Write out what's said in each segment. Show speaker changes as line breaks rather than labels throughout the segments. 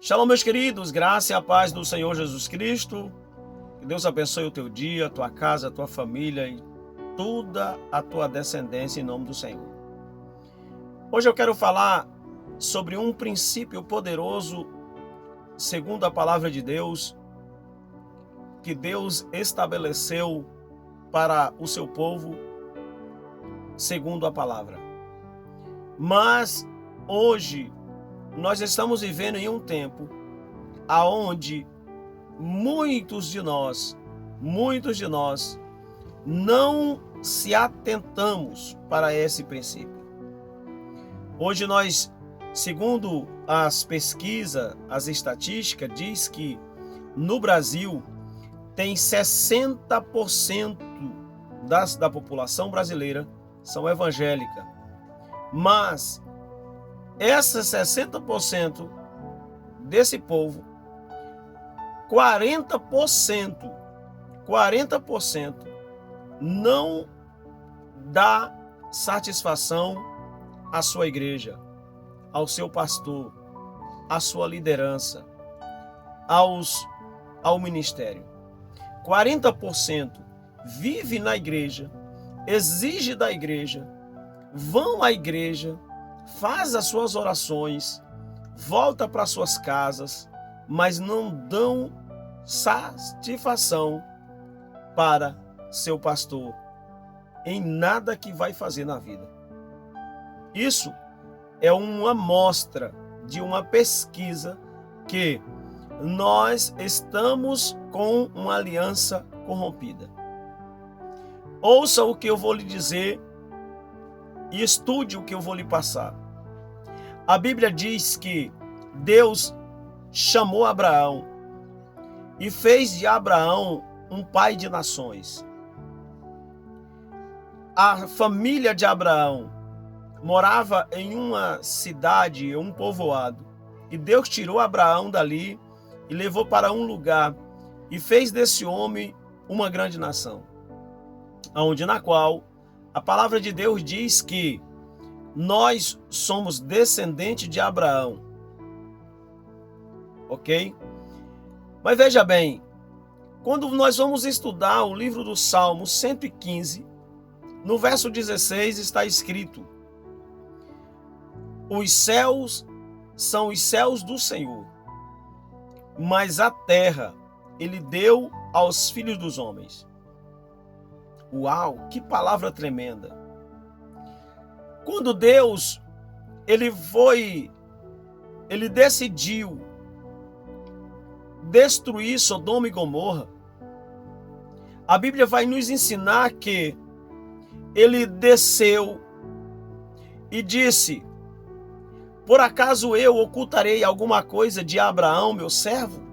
Shalom, meus queridos, graça e a paz do Senhor Jesus Cristo. Que Deus abençoe o teu dia, a tua casa, a tua família e toda a tua descendência em nome do Senhor. Hoje eu quero falar sobre um princípio poderoso, segundo a palavra de Deus, que Deus estabeleceu para o seu povo, segundo a palavra. Mas hoje nós estamos vivendo em um tempo aonde muitos de nós não se atentamos para esse princípio. Hoje nós, segundo as pesquisas, as estatísticas, diz que no Brasil tem 60% da população brasileira são evangélica. Mas esses 60% desse povo, 40% não dá satisfação à sua igreja, ao seu pastor, à sua liderança, ao ministério. 40% vive na igreja, exige da igreja, vão à igreja, faz as suas orações, volta para suas casas, mas não dão satisfação para seu pastor em nada que vai fazer na vida. Isso é uma amostra de uma pesquisa que nós estamos com uma aliança corrompida. Ouça o que eu vou lhe dizer e estude o que eu vou lhe passar. A Bíblia diz que Deus chamou Abraão e fez de Abraão um pai de nações. A família de Abraão morava em uma cidade, um povoado, e Deus tirou Abraão dali e levou para um lugar e fez desse homem uma grande nação, na qual a palavra de Deus diz que nós somos descendentes de Abraão. Ok? Mas veja bem, quando nós vamos estudar o livro do Salmo 115, no verso 16 está escrito: os céus são os céus do Senhor, mas a terra ele deu aos filhos dos homens. Uau, que palavra tremenda! Quando Deus ele decidiu destruir Sodoma e Gomorra, a Bíblia vai nos ensinar que ele desceu e disse: por acaso eu ocultarei alguma coisa de Abraão, meu servo,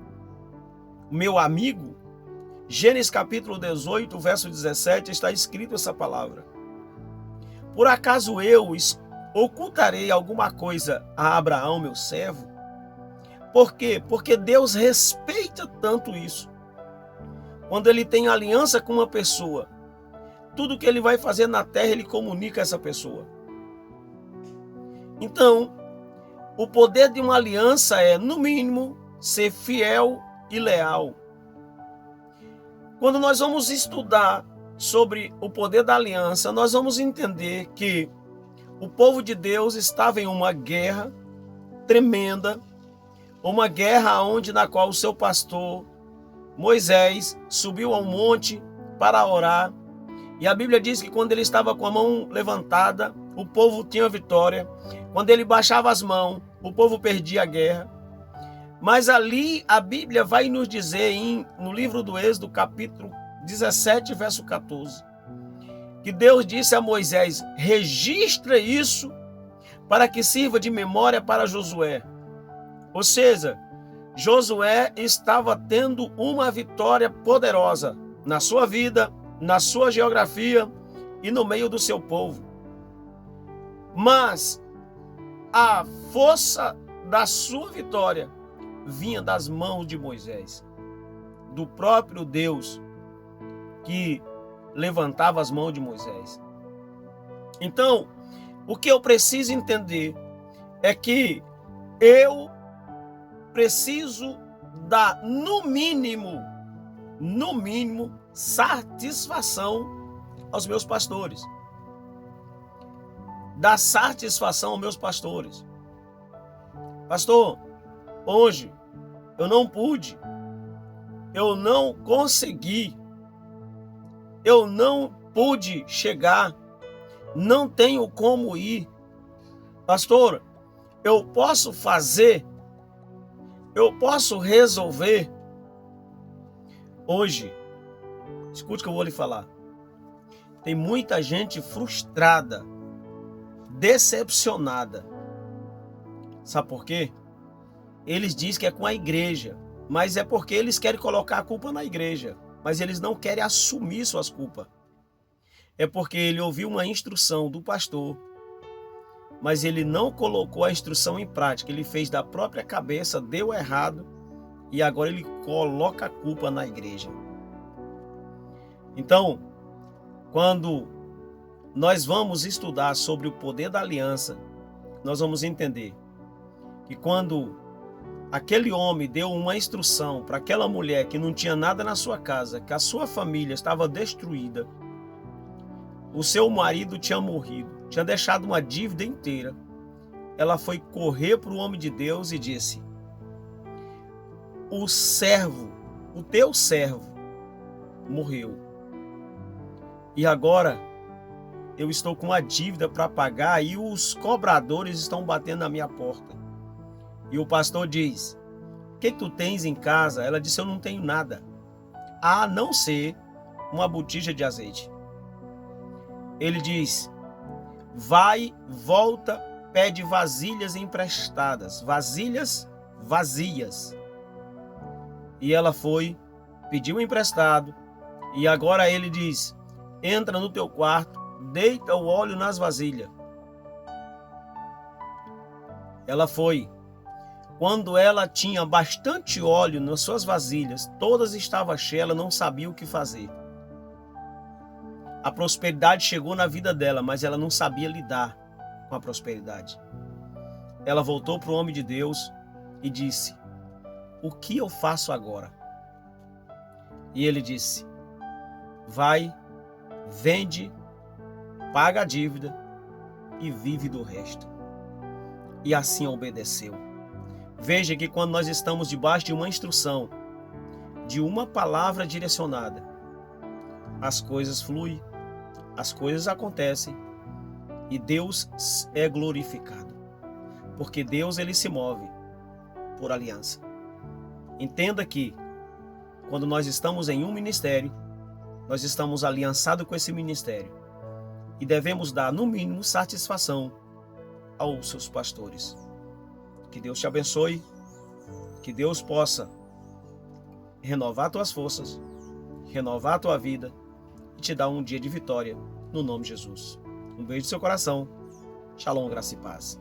meu amigo? Gênesis capítulo 18, verso 17, está escrito essa palavra. Por acaso eu ocultarei alguma coisa a Abraão, meu servo? Por quê? Porque Deus respeita tanto isso. Quando ele tem aliança com uma pessoa, tudo que ele vai fazer na terra, ele comunica a essa pessoa. Então, o poder de uma aliança é, no mínimo, ser fiel e leal. Quando nós vamos estudar sobre o poder da aliança, nós vamos entender que o povo de Deus estava em uma guerra tremenda, uma guerra na qual o seu pastor Moisés subiu ao monte para orar, e a Bíblia diz que quando ele estava com a mão levantada, o povo tinha vitória. Quando ele baixava as mãos, o povo perdia a guerra. Mas ali a Bíblia vai nos dizer no livro do Êxodo, capítulo 17, verso 14, que Deus disse a Moisés: registra isso para que sirva de memória para Josué. Ou seja, Josué estava tendo uma vitória poderosa na sua vida, na sua geografia e no meio do seu povo. Mas a força da sua vitória vinha das mãos de Moisés, do próprio Deus que levantava as mãos de Moisés. Então, o que eu preciso entender é que eu preciso dar, no mínimo, satisfação aos meus pastores. Dar satisfação aos meus pastores. Pastor, hoje eu não pude, eu não consegui, eu não pude chegar, não tenho como ir. Pastor, eu posso fazer, eu posso resolver. Hoje, escute o que eu vou lhe falar. Tem muita gente frustrada, decepcionada. Sabe por quê? Eles dizem que é com a igreja, mas é porque eles querem colocar a culpa na igreja, mas eles não querem assumir suas culpas. É porque ele ouviu uma instrução do pastor, mas ele não colocou a instrução em prática. Ele fez da própria cabeça, deu errado, e agora ele coloca a culpa na igreja. Então, quando nós vamos estudar sobre o poder da aliança, nós vamos entender que quando aquele homem deu uma instrução para aquela mulher que não tinha nada na sua casa, que a sua família estava destruída, o seu marido tinha morrido, tinha deixado uma dívida inteira, ela foi correr para o homem de Deus e disse: o teu servo morreu, e agora eu estou com uma dívida para pagar e os cobradores estão batendo na minha porta. E o pastor diz: o que tu tens em casa? Ela disse: eu não tenho nada, a não ser uma botija de azeite. Ele diz: vai, volta, pede vasilhas emprestadas, vasilhas vazias. E ela foi, pediu emprestado, e agora ele diz: entra no teu quarto, deita o óleo nas vasilhas. Ela foi. Quando ela tinha bastante óleo nas suas vasilhas, todas estavam cheias, ela não sabia o que fazer. A prosperidade chegou na vida dela, mas ela não sabia lidar com a prosperidade. Ela voltou para o homem de Deus e disse: o que eu faço agora? E ele disse: vai, vende, paga a dívida e vive do resto. E assim obedeceu. Veja que quando nós estamos debaixo de uma instrução, de uma palavra direcionada, as coisas fluem, as coisas acontecem e Deus é glorificado. Porque Deus, ele se move por aliança. Entenda que quando nós estamos em um ministério, nós estamos aliançados com esse ministério e devemos dar, no mínimo, satisfação aos seus pastores. Que Deus te abençoe, que Deus possa renovar tuas forças, renovar a tua vida e te dar um dia de vitória, no nome de Jesus. Um beijo no seu coração. Shalom, graça e paz.